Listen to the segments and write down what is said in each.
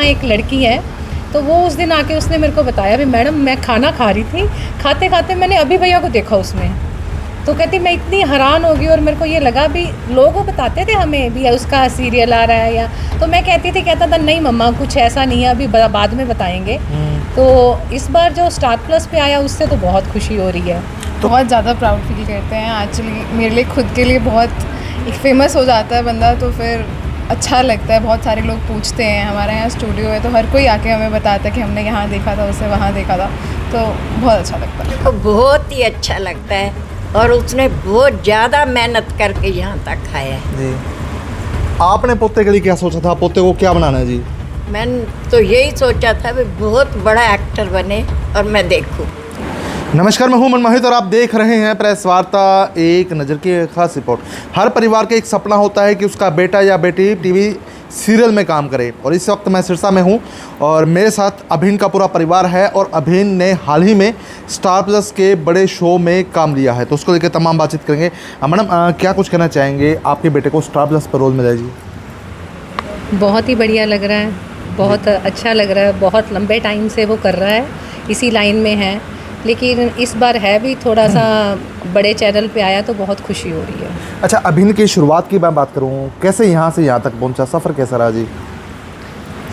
यहाँ एक लड़की है, तो वो उस दिन आके उसने मेरे को बताया भी मैडम मैं खाना खा रही थी, खाते खाते मैंने अभी भैया को देखा उसमें। तो कहती मैं इतनी हैरान हो गई और मेरे को ये लगा भी लोग बताते थे हमें भी उसका सीरियल आ रहा है या, तो मैं कहती थी, कहता था नहीं मम्मा कुछ ऐसा नहीं है, अभी बाद में बताएंगे। तो इस बार जो स्टार प्लस पे आया उससे तो बहुत खुशी हो रही है। तो बहुत ज़्यादा प्राउड फील करते हैं एक्चुअली। मेरे लिए खुद के लिए बहुत एक फेमस हो जाता है बंदा तो फिर अच्छा लगता है। बहुत सारे लोग पूछते हैं, हमारे यहाँ स्टूडियो है तो हर कोई आके हमें बताता है कि हमने यहाँ देखा था, उसे वहाँ देखा था, तो बहुत अच्छा लगता है। तो बहुत ही अच्छा लगता है और उसने बहुत ज़्यादा मेहनत करके यहाँ तक आया है जी। आपने पोते के लिए क्या सोचा था, पोते को क्या बनाना है जी? मैंने तो यही सोचा था भी बहुत बड़ा एक्टर बने और मैं देखूँ। नमस्कार, मैं हूं मनमोहित और आप देख रहे हैं प्रेस वार्ता एक नज़र की खास रिपोर्ट। हर परिवार का एक सपना होता है कि उसका बेटा या बेटी टीवी सीरियल में काम करे और इस वक्त मैं सिरसा में हूं और मेरे साथ अभिन का पूरा परिवार है और अभिन ने हाल ही में स्टार प्लस के बड़े शो में काम लिया है, तो उसको लेकर तमाम बातचीत करेंगे। मैडम क्या कुछ कहना चाहेंगे, आपके बेटे को स्टार प्लस पर रोल मिला जी? बहुत ही बढ़िया लग रहा है, बहुत अच्छा लग रहा है। बहुत लंबे टाइम से वो कर रहा है, इसी लाइन में है, लेकिन इस बार है भी थोड़ा सा बड़े चैनल पे आया तो बहुत खुशी हो रही है। अच्छा, अभिन की शुरुआत की मैं बात करूं, कैसे यहाँ से यहाँ तक पहुँचा, सफ़र कैसा रहा जी?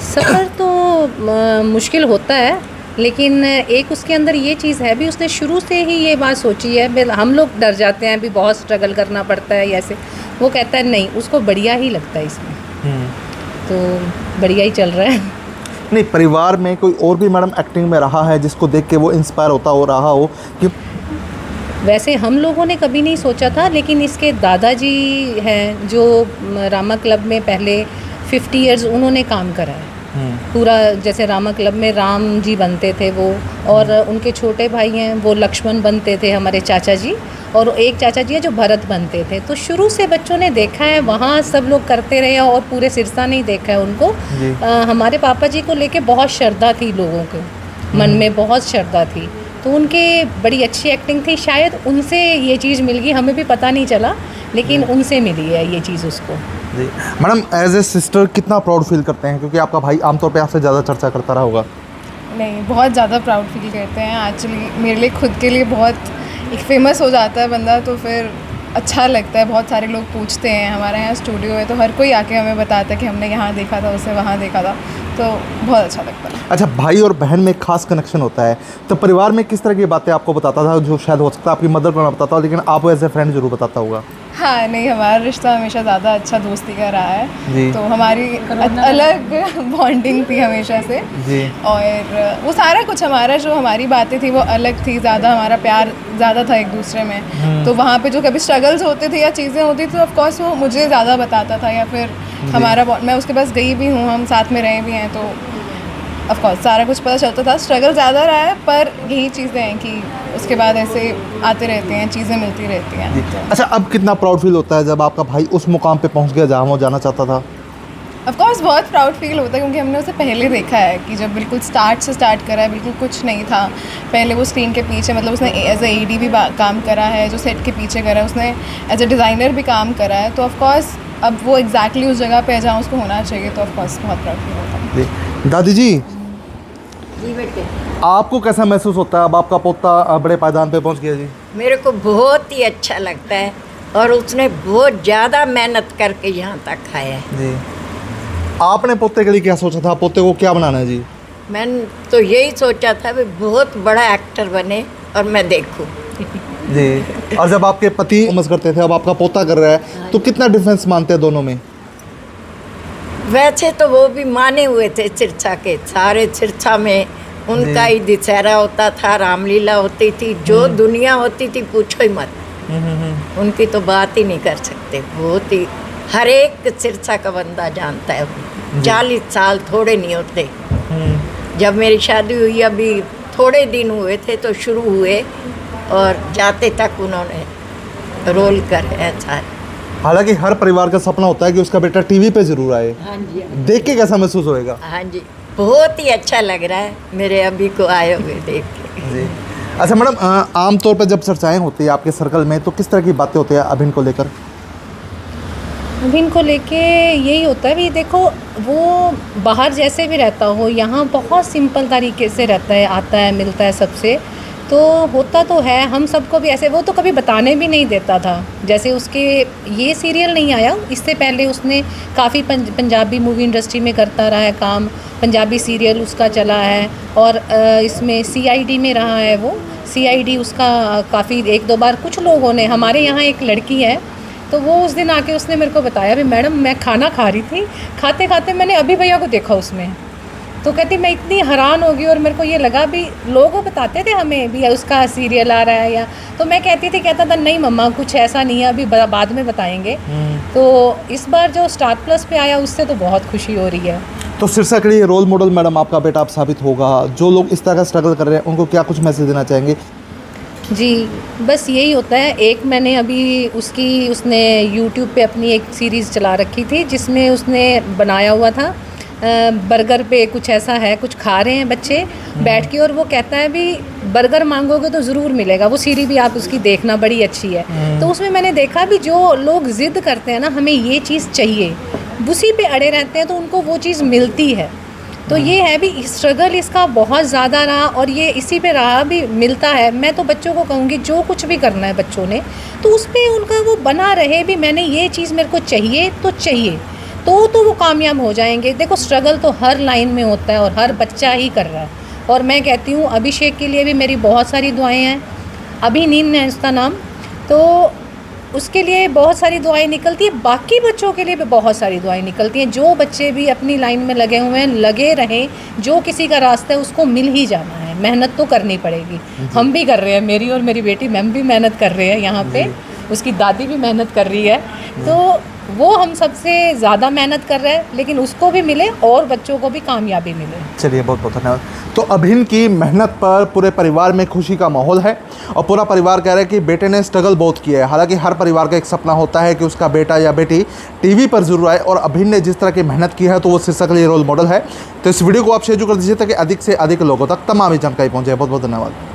सफ़र तो मुश्किल होता है, लेकिन एक उसके अंदर ये चीज़ है भी, उसने शुरू से ही ये बात सोची है। हम लोग डर जाते हैं भी बहुत स्ट्रगल करना पड़ता है ऐसे, वो कहता है नहीं, उसको बढ़िया ही लगता है इसमें, तो बढ़िया ही चल रहा है। नहीं, परिवार में कोई और भी मैडम एक्टिंग में रहा है जिसको देख के वो इंस्पायर होता हो रहा हो कि? वैसे हम लोगों ने कभी नहीं सोचा था, लेकिन इसके दादाजी हैं जो रामा क्लब में पहले 50 इयर्स उन्होंने काम करा है पूरा। जैसे रामा क्लब में राम जी बनते थे वो, और उनके छोटे भाई हैं वो लक्ष्मण बनते थे, हमारे चाचा जी, और एक चाचा जी है जो भरत बनते थे। तो शुरू से बच्चों ने देखा है, वहाँ सब लोग करते रहे और पूरे सिरसा ने ही देखा है उनको। हमारे पापा जी को लेके बहुत श्रद्धा थी, लोगों के मन में बहुत श्रद्धा थी, तो उनके बड़ी अच्छी एक्टिंग थी। शायद उनसे ये चीज़ मिल गई, हमें भी पता नहीं चला, लेकिन उनसे मिली है ये चीज़ उसको। जी मैडम, एज ए सिस्टर कितना प्राउड फील करते हैं, क्योंकि आपका भाई आमतौर पे आपसे ज़्यादा चर्चा करता रहा होगा? नहीं, बहुत ज़्यादा प्राउड फील करते हैं एक्चुअली। मेरे लिए खुद के लिए बहुत एक फेमस हो जाता है बंदा तो फिर अच्छा लगता है। बहुत सारे लोग पूछते हैं, हमारे यहाँ स्टूडियो है तो हर कोई आके हमें बताता है कि हमने यहाँ देखा था, उसे वहाँ देखा था, तो बहुत अच्छा लगता है। अच्छा, भाई और बहन में एक खास कनेक्शन होता है, तो परिवार में किस तरह की बातें आपको बताता था जो शायद हो सकता है आपकी मदर को ना बताता हो, लेकिन आप एज ए फ्रेंड जरूर बताता होगा? हाँ, नहीं, हमारा रिश्ता हमेशा ज़्यादा अच्छा दोस्ती का रहा है जी। तो हमारी अलग बॉन्डिंग थी हमेशा से जी। और वो सारा कुछ हमारा जो हमारी बातें थी वो अलग थी, ज़्यादा हमारा प्यार ज़्यादा था एक दूसरे में। तो वहाँ पे जो कभी स्ट्रगल्स होते थे या चीज़ें होती थी तो ऑफकोर्स वो मुझे ज़्यादा बताता था, या फिर हमारा मैं उसके पास गई भी हूँ, हम साथ में रहे भी हैं, तो ऑफकोर्स सारा कुछ पता चलता था। स्ट्रगल ज़्यादा रहा है, पर यही चीज़ें हैं कि उसके बाद ऐसे आते रहते हैं, चीज़ें मिलती रहती हैं। तो अच्छा, अब कितना प्राउड फील होता है जब आपका भाई उस मुकाम पे पहुंच गया जहाँ वो जाना चाहता था? ऑफकोर्स बहुत प्राउड फील होता है, क्योंकि हमने उसे पहले देखा है कि जब बिल्कुल स्टार्ट से स्टार्ट करा है, बिल्कुल कुछ नहीं था पहले। वो स्क्रीन के पीछे, मतलब उसने एज ए AD भी काम करा है, जो सेट के पीछे करा है, उसने एज ए डिज़ाइनर भी काम करा है, तो ऑफकोर्स अब वो एग्जैक्टली उस जगह पे है जहाँ उसको होना चाहिए, तो ऑफकोर्स बहुत प्राउड फील होता है। दादी जी, जी बेटे, आपको कैसा महसूस होता है अब आपका पोता बड़े पायदान पे पहुंच गया जी? मेरे को बहुत ही अच्छा लगता है और उसने बहुत ज़्यादा मेहनत करके यहाँ तक आया है जी। आपने पोते के लिए क्या सोचा था, पोते को क्या बनाना है जी? मैंने तो यही सोचा था भी बहुत बड़ा एक्टर बने और मैं देखूँ। जी। और जब आपके पति उमस करते थे, अब आपका पोता कर रहा है, तो कितना डिफरेंस मानते हैं दोनों में? वैसे तो वो भी माने हुए थे सिरसा के, सारे सिरसा में उनका ही दशहरा होता था, रामलीला होती थी, जो दुनिया होती थी पूछो ही मत, उनकी तो बात ही नहीं कर सकते। बहुत ही हर एक सिरसा का बंदा जानता है। 40 साल थोड़े नहीं होते। जब मेरी शादी हुई अभी थोड़े दिन हुए थे तो शुरू हुए और जाते तक उन्होंने रोल कर ऐसा। हालांकि हर परिवार का सपना होता है कि उसका बेटा टीवी पे जरूर आए। हाँ जी, देख के कैसा महसूस होएगा? हाँ जी, बहुत ही अच्छा लग रहा है मेरे अभी को आए हुए देख के। जी। अच्छा मैडम, आमतौर पर जब चर्चाएं होती है आपके सर्कल में तो किस तरह की बातें होती है अभिन को लेकर? अभी इनको लेके यही होता है भी देखो, वो बाहर जैसे भी रहता हो, यहाँ बहुत सिंपल तरीके से रहता है, आता है, मिलता है सबसे, तो होता तो है हम सबको भी ऐसे। वो तो कभी बताने भी नहीं देता था, जैसे उसके ये सीरियल नहीं आया, इससे पहले उसने काफ़ी पंजाबी मूवी इंडस्ट्री में करता रहा है काम, पंजाबी सीरियल उसका चला है, और इसमें CID में रहा है वो। CID उसका काफ़ी 1-2 बार, कुछ लोगों ने, हमारे यहाँ एक लड़की है, तो वो उस दिन आके उसने मेरे को बताया भी मैडम मैं खाना खा रही थी, खाते खाते मैंने अभी भैया को देखा उसमें। तो कहती मैं इतनी हैरान हो गई, और मेरे को ये लगा भी लोग बताते थे हमें भी उसका सीरियल आ रहा है या, तो मैं कहती थी, कहता था नहीं मम्मा कुछ ऐसा नहीं है, अभी बाद में बताएंगे। तो इस बार जो स्टार प्लस पे आया उससे तो बहुत खुशी हो रही है। तो सिरसा के लिए रोल मॉडल मैडम आपका बेटा आप साबित होगा। जो लोग इस तरह का स्ट्रगल कर रहे हैं उनको क्या कुछ मैसेज देना चाहेंगे? जी बस यही होता है। एक मैंने अभी उसने YouTube पे अपनी एक सीरीज़ चला रखी थी जिसमें उसने बनाया हुआ था, बर्गर पे कुछ ऐसा है, कुछ खा रहे हैं बच्चे बैठ के, और वो कहता है भी बर्गर मांगोगे तो ज़रूर मिलेगा। वो सीरीज़ भी आप उसकी देखना, बड़ी अच्छी है। तो उसमें मैंने देखा भी जो लोग ज़िद करते हैं ना, हमें ये चीज़ चाहिए, उसी पे अड़े रहते हैं तो उनको वो चीज़ मिलती है। तो ये है भी स्ट्रगल इसका बहुत ज़्यादा रहा, और ये इसी पे रहा भी, मिलता है। मैं तो बच्चों को कहूँगी जो कुछ भी करना है बच्चों ने, तो उस पर उनका वो बना रहे भी, मैंने ये चीज़ मेरे को चाहिए तो चाहिए, तो वो कामयाब हो जाएंगे। देखो स्ट्रगल तो हर लाइन में होता है और हर बच्चा ही कर रहा है। और मैं कहती हूँ अभिषेक के लिए भी मेरी बहुत सारी दुआएं हैं, अभिनीन है उसका नाम, तो उसके लिए बहुत सारी दुआएं निकलती है, बाकी बच्चों के लिए भी बहुत सारी दुआएं निकलती हैं। जो बच्चे भी अपनी लाइन में लगे हुए हैं, लगे रहें, जो किसी का रास्ता है उसको मिल ही जाना है, मेहनत तो करनी पड़ेगी। हम भी कर रहे हैं, मेरी और मेरी बेटी मैम भी मेहनत कर रहे हैं यहाँ पे, उसकी दादी भी मेहनत कर रही है, तो वो हम सबसे ज़्यादा मेहनत कर रहे हैं, लेकिन उसको भी मिले और बच्चों को भी कामयाबी मिले। चलिए बहुत बहुत धन्यवाद। तो अभिन की मेहनत पर पूरे परिवार में खुशी का माहौल है, और पूरा परिवार कह रहा है कि बेटे ने स्ट्रगल बहुत किया है। हालांकि हर परिवार का एक सपना होता है कि उसका बेटा या बेटी टीवी पर जरूर आए, और अभिन ने जिस तरह की मेहनत की है तो वो सिरसा के लिए रोल मॉडल है। तो इस वीडियो को आप शेयर कर दीजिए ताकि अधिक से अधिक लोगों तक तमाम जानकारी पहुँचे। बहुत बहुत धन्यवाद।